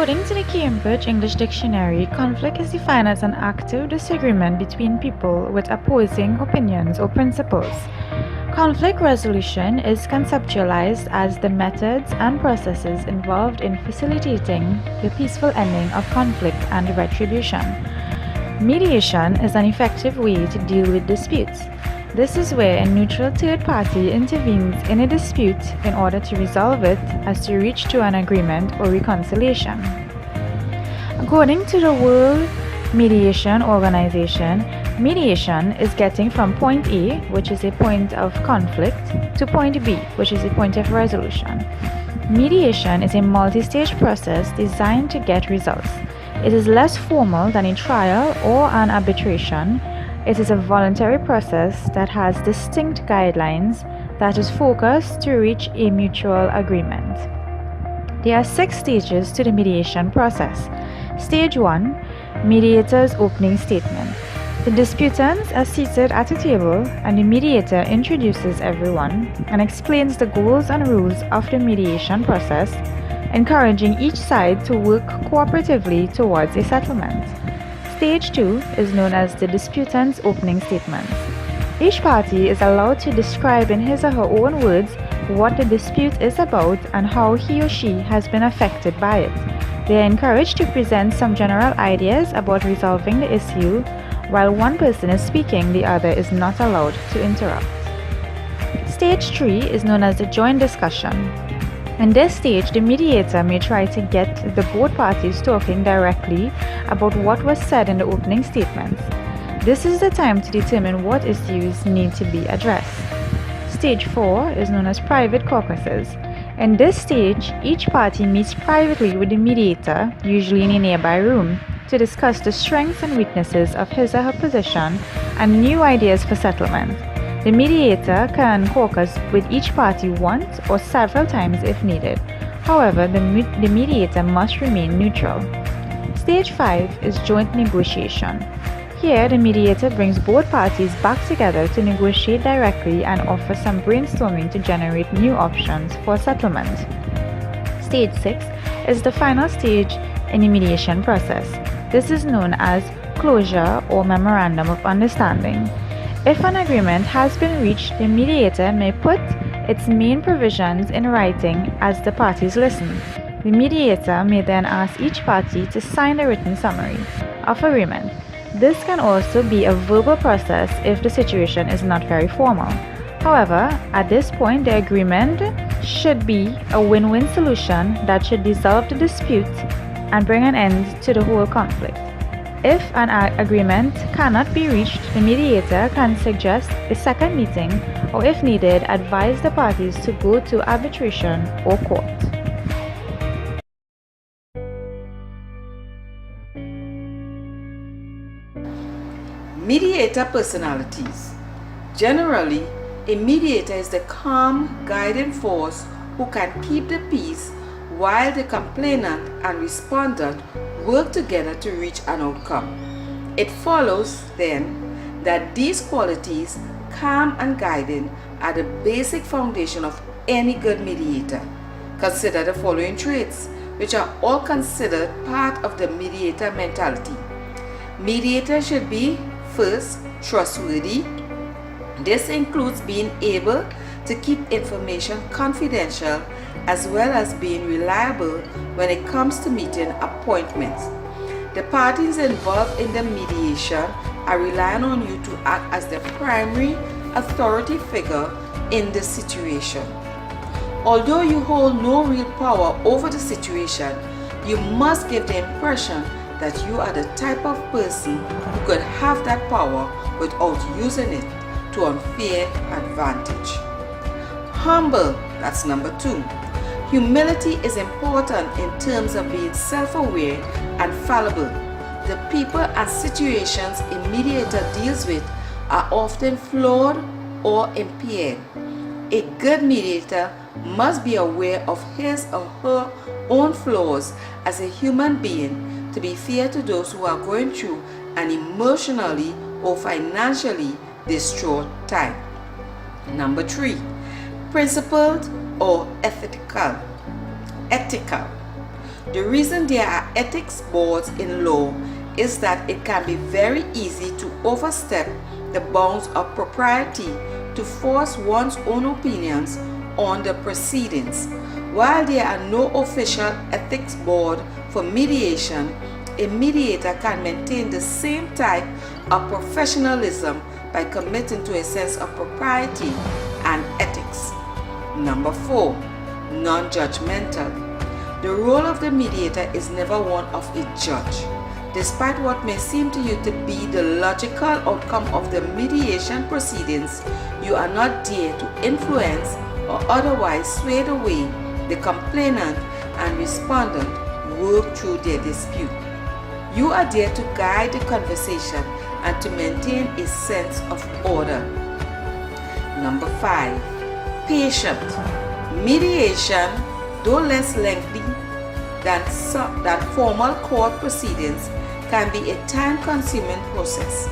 According to the Cambridge English Dictionary, conflict is defined as an active disagreement between people with opposing opinions or principles. Conflict resolution is conceptualized as the methods and processes involved in facilitating the peaceful ending of conflict and retribution. Mediation is an effective way to deal with disputes. This is where a neutral third party intervenes in a dispute in order to resolve it as to reach to an agreement or reconciliation. According to the World Mediation Organization, mediation is getting from point A, which is a point of conflict, to point B, which is a point of resolution. Mediation is a multi-stage process designed to get results. It is less formal than a trial or an arbitration. It is a voluntary process that has distinct guidelines that is focused to reach a mutual agreement. There are 6 stages to the mediation process. Stage 1, mediator's opening statement. The disputants are seated at a table and the mediator introduces everyone and explains the goals and rules of the mediation process, encouraging each side to work cooperatively towards a settlement. Stage 2 is known as the disputant's opening statement. Each party is allowed to describe in his or her own words what the dispute is about and how he or she has been affected by it. They are encouraged to present some general ideas about resolving the issue. While one person is speaking, the other is not allowed to interrupt. Stage 3 is known as the joint discussion. In this stage, the mediator may try to get the both parties talking directly about what was said in the opening statements. This is the time to determine what issues need to be addressed. Stage 4 is known as private caucuses. In this stage, each party meets privately with the mediator, usually in a nearby room, to discuss the strengths and weaknesses of his or her position and new ideas for settlement. The mediator can caucus with each party once or several times if needed. However, the mediator must remain neutral. Stage 5 is joint negotiation. Here, the mediator brings both parties back together to negotiate directly and offer some brainstorming to generate new options for settlement. Stage 6 is the final stage in the mediation process. This is known as closure or memorandum of understanding. If an agreement has been reached, the mediator may put its main provisions in writing as the parties listen. The mediator may then ask each party to sign a written summary of agreement. This can also be a verbal process if the situation is not very formal. However, at this point, the agreement should be a win-win solution that should dissolve the dispute and bring an end to the whole conflict. If an agreement cannot be reached, the mediator can suggest a second meeting or, if needed, advise the parties to go to arbitration or court. Mediator personalities. Generally, a mediator is the calm, guiding force who can keep the peace while the complainant and respondent work together to reach an outcome. It follows, then, that these qualities, calm and guiding, are the basic foundation of any good mediator. Consider the following traits, which are all considered part of the mediator mentality. Mediator should be, first, trustworthy. This includes being able to keep information confidential as well as being reliable when it comes to meeting appointments. The parties involved in the mediation are relying on you to act as the primary authority figure in the situation. Although you hold no real power over the situation, you must give the impression that you are the type of person who could have that power without using it to unfair advantage. Humble, that's number 2. Humility is important in terms of being self-aware and fallible. The people and situations a mediator deals with are often flawed or impaired. A good mediator must be aware of his or her own flaws as a human being to be fair to those who are going through an emotionally or financially distraught time. Number 3, principled or ethical. The reason there are ethics boards in law is that it can be very easy to overstep the bounds of propriety to force one's own opinions on the proceedings. While there are no official ethics board for mediation, a mediator can maintain the same type of professionalism by committing to a sense of propriety and ethics. Number 4, non-judgmental. The role of the mediator is never one of a judge. Despite what may seem to you to be the logical outcome of the mediation proceedings, you are not there to influence or otherwise sway the way the complainant and respondent work through their dispute. You are there to guide the conversation and to maintain a sense of order. Number 5, patient. Mediation, though less lengthy than formal court proceedings, can be a time-consuming process.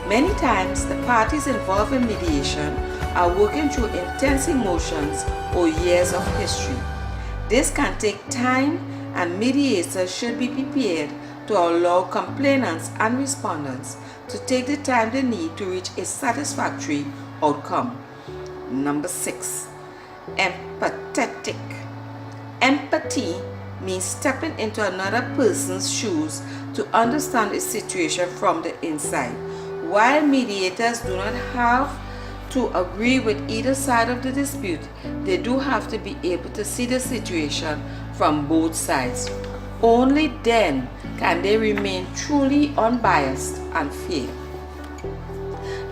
Many times, the parties involved in mediation are working through intense emotions or years of history. This can take time, and mediators should be prepared to allow complainants and respondents to take the time they need to reach a satisfactory outcome. Number 6, empathetic. Empathy means stepping into another person's shoes to understand a situation from the inside. While mediators do not have to agree with either side of the dispute, they do have to be able to see the situation from both sides. Only then can they remain truly unbiased and fair.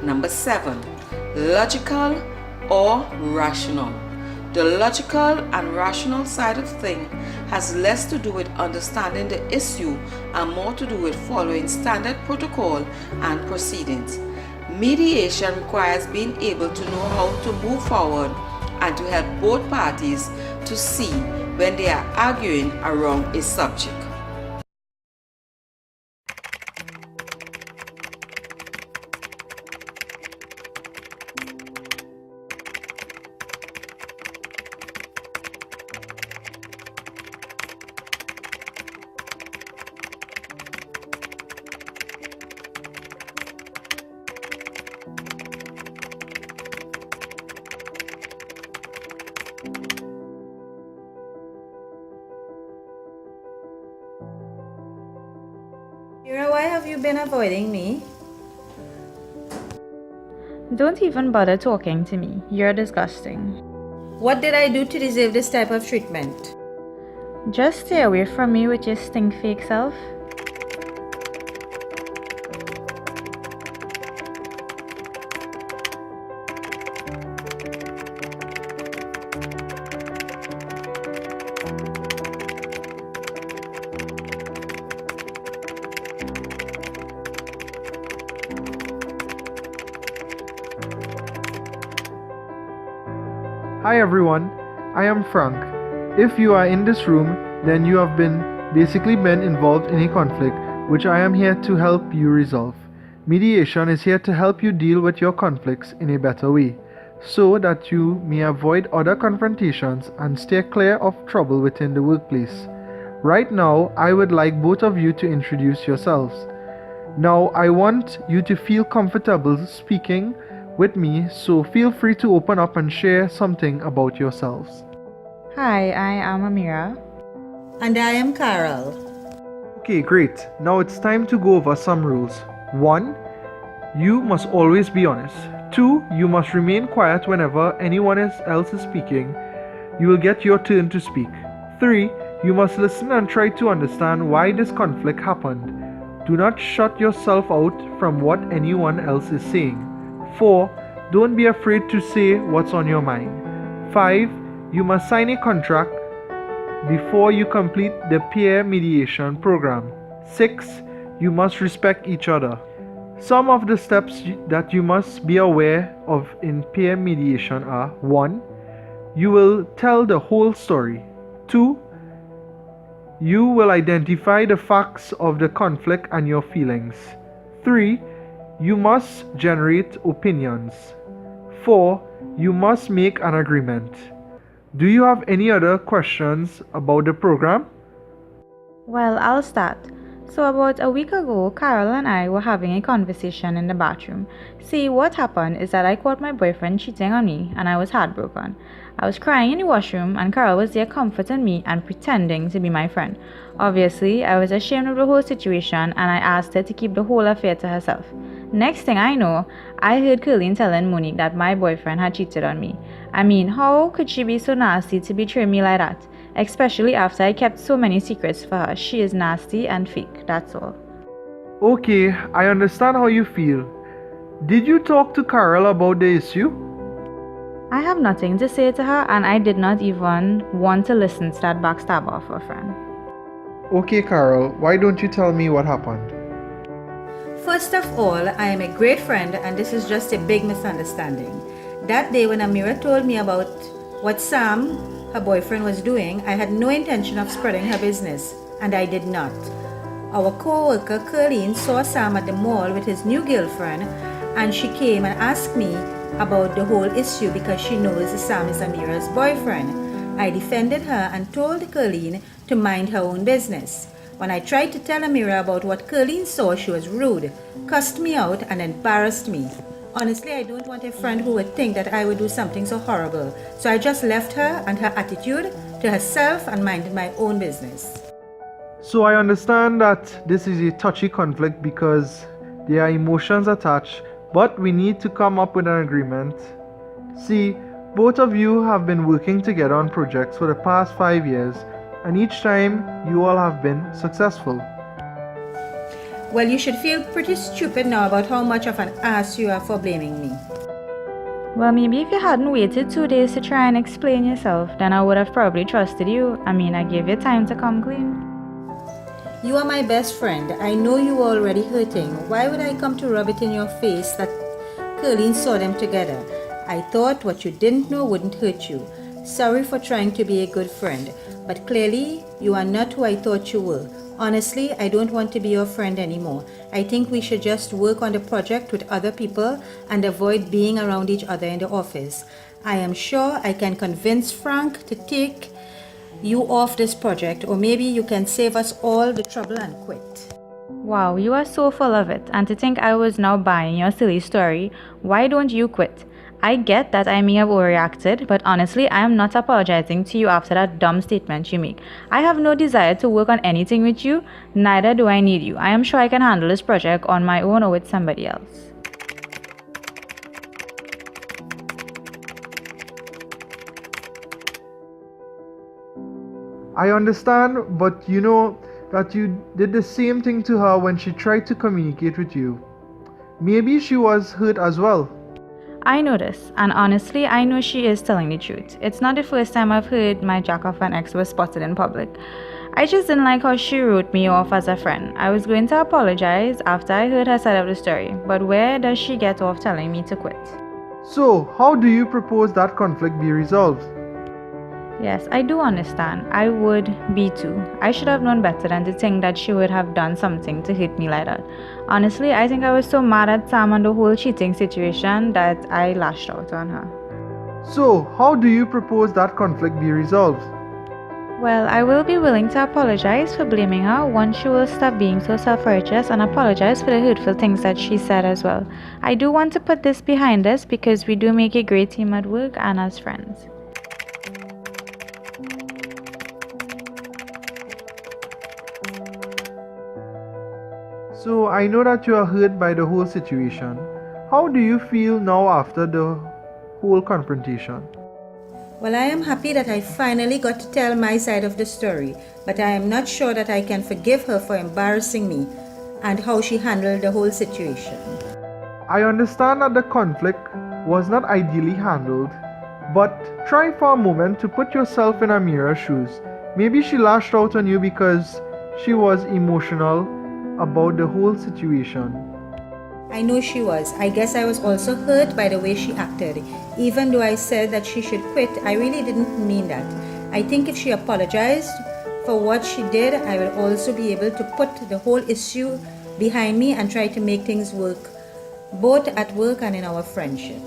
Number 7, logical or rational. The logical and rational side of things has less to do with understanding the issue and more to do with following standard protocol and proceedings. Mediation requires being able to know how to move forward and to help both parties to see when they are arguing around a subject. Mira, why have you been avoiding me? Don't even bother talking to me. You're disgusting. What did I do to deserve this type of treatment? Just stay away from me with your stink fake self. Hi everyone, I am Frank. If you are in this room, then you have basically been involved in a conflict which I am here to help you resolve. Mediation is here to help you deal with your conflicts in a better way, so that you may avoid other confrontations and stay clear of trouble within the workplace. Right now, I would like both of you to introduce yourselves. Now, I want you to feel comfortable speaking with me, so feel free to open up and share something about yourselves. Hi, I am Amira. And I am Carol. Okay, great. Now it's time to go over some rules. 1. You must always be honest. 2. You must remain quiet whenever anyone else is speaking. You will get your turn to speak. 3. You must listen and try to understand why this conflict happened. Do not shut yourself out from what anyone else is saying. 4. Don't be afraid to say what's on your mind. 5. You must sign a contract before you complete the peer mediation program. 6. You must respect each other. Some of the steps that you must be aware of in peer mediation are: 1. You will tell the whole story. 2. You will identify the facts of the conflict and your feelings. 3. You must generate opinions. 4. You must make an agreement. Do you have any other questions about the program? Well, I'll start. So, about a week ago, Carol and I were having a conversation in the bathroom. See, what happened is that I caught my boyfriend cheating on me and I was heartbroken. I was crying in the washroom and Carol was there comforting me and pretending to be my friend. Obviously, I was ashamed of the whole situation and I asked her to keep the whole affair to herself. Next thing I know, I heard Colleen telling Monique that my boyfriend had cheated on me. I mean, how could she be so nasty to betray me like that? Especially after I kept so many secrets for her. She is nasty and fake, that's all. Okay, I understand how you feel. Did you talk to Carol about the issue? I have nothing to say to her and I did not even want to listen to that backstabber of a friend. Okay, Carol, why don't you tell me what happened? First of all, I am a great friend and this is just a big misunderstanding. That day when Amira told me about what Sam, her boyfriend, was doing, I had no intention of spreading her business, and I did not. Our co-worker Colleen saw Sam at the mall with his new girlfriend and she came and asked me about the whole issue because she knows Sam is Amira's boyfriend. I defended her and told Colleen to mind her own business. When I tried to tell Amira about what Colleen saw, she was rude, cussed me out and embarrassed me. Honestly, I don't want a friend who would think that I would do something so horrible. So I just left her and her attitude to herself and minded my own business. So I understand that this is a touchy conflict because there are emotions attached, but we need to come up with an agreement. See, both of you have been working together on projects for the past 5 years, and each time you all have been successful. Well, you should feel pretty stupid now about how much of an ass you are for blaming me. Well, maybe if you hadn't waited 2 days to try and explain yourself, then I would have probably trusted you. I mean, I gave you time to come clean. You are my best friend. I know you were already hurting. Why would I come to rub it in your face that Colleen saw them together? I thought what you didn't know wouldn't hurt you. Sorry for trying to be a good friend, but clearly you are not who I thought you were. Honestly, I don't want to be your friend anymore. I think we should just work on the project with other people and avoid being around each other in the office. I am sure I can convince Frank to take you off this project, or maybe you can save us all the trouble and quit. Wow, you are so full of it. And to think I was now buying your silly story, why don't you quit? I get that I may have overreacted, but honestly, I am not apologizing to you after that dumb statement you make. I have no desire to work on anything with you, neither do I need you. I am sure I can handle this project on my own or with somebody else. I understand, but you know that you did the same thing to her when she tried to communicate with you. Maybe she was hurt as well. I know this, and honestly, I know she is telling the truth. It's not the first time I've heard my jack of an ex was spotted in public. I just didn't like how she wrote me off as a friend. I was going to apologize after I heard her side of the story, but where does she get off telling me to quit? So, how do you propose that conflict be resolved? Yes, I do understand. I would be too. I should have known better than to think that she would have done something to hit me like that. Honestly, I think I was so mad at Sam and the whole cheating situation that I lashed out on her. So, how do you propose that conflict be resolved? Well, I will be willing to apologize for blaming her once she will stop being so self-righteous and apologize for the hurtful things that she said as well. I do want to put this behind us because we do make a great team at work and as friends. So, I know that you are hurt by the whole situation. How do you feel now after the whole confrontation? Well, I am happy that I finally got to tell my side of the story, but I am not sure that I can forgive her for embarrassing me and how she handled the whole situation. I understand that the conflict was not ideally handled, but try for a moment to put yourself in Amira's shoes. Maybe she lashed out on you because she was emotional about the whole situation. I know she was. I guess I was also hurt by the way she acted. Even though I said that she should quit, I really didn't mean that. I think if she apologized for what she did, I will also be able to put the whole issue behind me and try to make things work, both at work and in our friendship.